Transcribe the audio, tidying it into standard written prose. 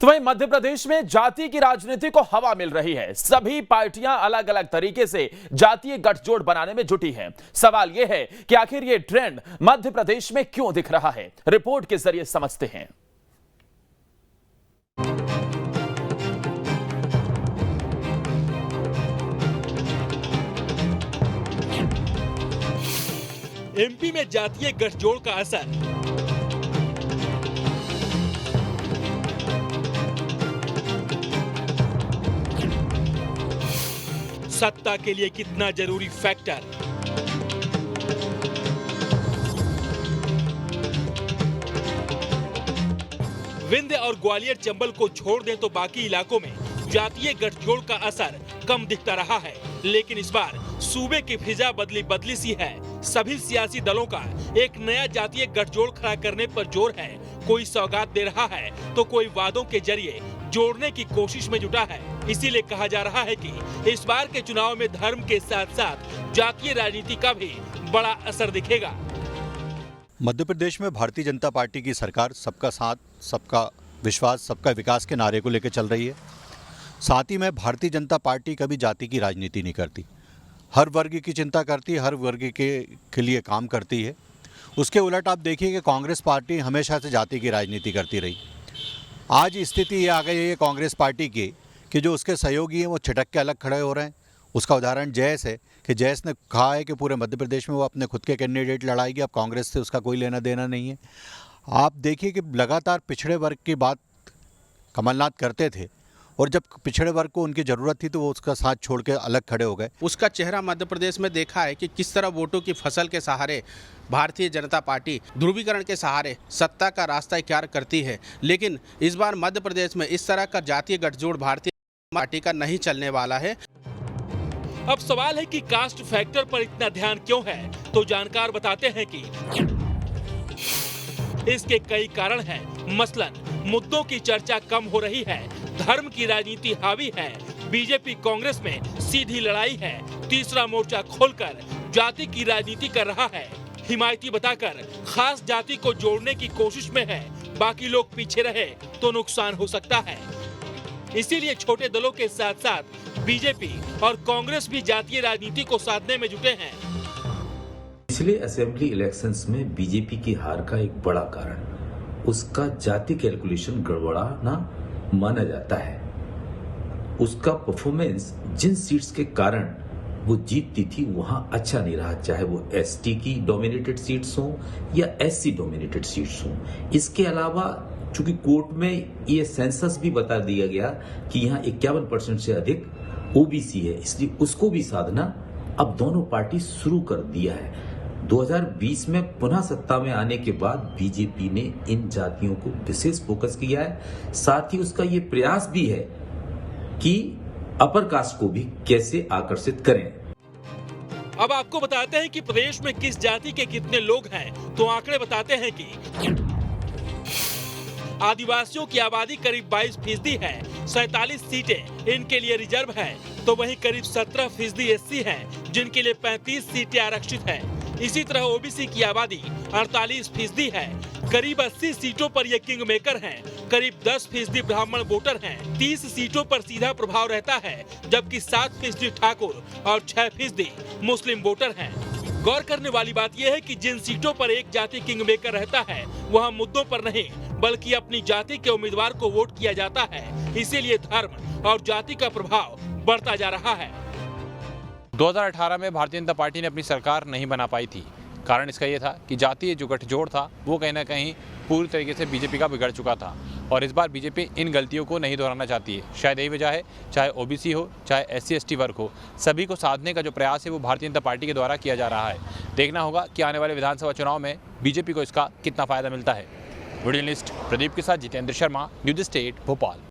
तो वहीं मध्य प्रदेश में जाति की राजनीति को हवा मिल रही है। सभी पार्टियां अलग अलग तरीके से जातीय गठजोड़ बनाने में जुटी हैं। सवाल यह है कि आखिर यह ट्रेंड मध्य प्रदेश में क्यों दिख रहा है। रिपोर्ट के जरिए समझते हैं। एमपी में जातीय गठजोड़ का असर। सत्ता के लिए कितना जरूरी फैक्टर। विंध्य और ग्वालियर चंबल को छोड़ दें तो बाकी इलाकों में जातीय गठजोड़ का असर कम दिखता रहा है, लेकिन इस बार सूबे की फिजा बदली सी है। सभी सियासी दलों का एक नया जातीय गठजोड़ खड़ा करने पर जोर है। कोई सौगात दे रहा है तो कोई वादों के जरिए जोड़ने की कोशिश में जुटा है। इसीलिए कहा जा रहा है कि इस बार के चुनाव में धर्म के साथ साथ जातीय राजनीति का भी बड़ा असर दिखेगा। मध्य प्रदेश में भारतीय जनता पार्टी की सरकार सबका साथ, सबका विश्वास, सबका विकास के नारे को लेकर चल रही है। साथ ही में भारतीय जनता पार्टी कभी जाति की राजनीति नहीं करती, हर वर्ग की चिंता करती है, हर वर्ग के लिए काम करती है। उसके उलट आप देखिए कि कांग्रेस पार्टी हमेशा से जाति की राजनीति करती रही। आज स्थिति ये आ गई है कांग्रेस पार्टी की कि जो उसके सहयोगी हैं वो छिटक के अलग खड़े हो रहे हैं। उसका उदाहरण जयस है कि जयस ने कहा है कि पूरे मध्य प्रदेश में वो अपने खुद के कैंडिडेट लड़ाएगी, अब कांग्रेस से उसका कोई लेना देना नहीं है। आप देखिए कि लगातार पिछड़े वर्ग की बात कमलनाथ करते थे और जब पिछड़े वर्ग को उनकी ज़रूरत थी तो वो उसका साथ छोड़ के अलग खड़े हो गए। उसका चेहरा मध्य प्रदेश में देखा है कि किस तरह वोटों की फसल के सहारे भारतीय जनता पार्टी ध्रुवीकरण के सहारे सत्ता का रास्ता इख्तियार करती है। लेकिन इस बार मध्य प्रदेश में इस तरह का जातीय गठजोड़ भारतीय पार्टी का नहीं चलने वाला है। अब सवाल है कि कास्ट फैक्टर पर इतना ध्यान क्यों है, तो जानकार बताते हैं कि इसके कई कारण हैं। मसलन मुद्दों की चर्चा कम हो रही है, धर्म की राजनीति हावी है, बीजेपी कांग्रेस में सीधी लड़ाई है, तीसरा मोर्चा खोलकर जाति की राजनीति कर रहा है, हिमायती बताकर खास जाति को जोड़ने की कोशिश में है, बाकी लोग पीछे रहे तो नुकसान हो सकता है। इसीलिए छोटे दलों के साथ साथ बीजेपी और कांग्रेस भी जातीय राजनीति को साधने में जुटे हैं। पिछले असेंबली इलेक्शंस में बीजेपी की हार का एक बड़ा कारण उसका जाति कैलकुलेशन गड़बड़ाना माना जाता है। उसका परफॉर्मेंस जिन सीट्स के कारण वो जीतती थी वहां अच्छा नहीं रहा, चाहे वो एसटी की डोमिनेटेड सीट्स हों या एससी डोमिनेटेड सीट्स हों। इसके अलावा चूंकि कोर्ट में ये सेंसस भी बता दिया गया कि यहाँ 51% से अधिक ओबीसी है, इसलिए उसको भी साधना अब दोनों पार्टी शुरू कर दिया है। 2020 में पुनः सत्ता में आने के बाद बीजेपी ने इन जातियों को विशेष फोकस किया है। साथ ही उसका ये प्रयास भी है कि अपर कास्ट को भी कैसे आकर्षित करें। अब आपको बताते हैं कि प्रदेश में किस जाति के कितने लोग हैं, तो आंकड़े बताते हैं कि आदिवासियों की आबादी करीब 22% है, 47 सीटें इनके लिए रिजर्व है, तो वहीं करीब 17% एससी हैं, जिनके लिए 35 सीटें आरक्षित है। इसी तरह ओबीसी की आबादी 48% है, करीब 80 सीटों पर ये किंग मेकर हैं, करीब 10% ब्राह्मण वोटर हैं, 30 सीटों पर सीधा प्रभाव रहता है, जबकि 7% ठाकुर और 6% मुस्लिम वोटर हैं। गौर करने वाली बात यह है कि जिन सीटों पर एक जाति किंग मेकर रहता है वहां मुद्दों पर नहीं बल्कि अपनी जाति के उम्मीदवार को वोट किया जाता है। इसीलिए धर्म और जाति का प्रभाव बढ़ता जा रहा है। 2018 में भारतीय जनता पार्टी ने अपनी सरकार नहीं बना पाई थी। कारण इसका ये था कि जातीय जो गठजोड़ था वो कहीं ना कहीं पूरी तरीके से बीजेपी का बिगड़ चुका था और इस बार बीजेपी इन गलतियों को नहीं दोहराना चाहती है। शायद यही वजह है, चाहे ओबीसी हो चाहे एससी एसटी वर्ग हो, सभी को साधने का जो प्रयास है वो भारतीय जनता पार्टी के द्वारा किया जा रहा है। देखना होगा कि आने वाले विधानसभा चुनाव में बीजेपी को इसका कितना फायदा मिलता है। वीडियो जर्नलिस्ट प्रदीप के साथ जितेंद्र शर्मा, न्यूज स्टेट, भोपाल।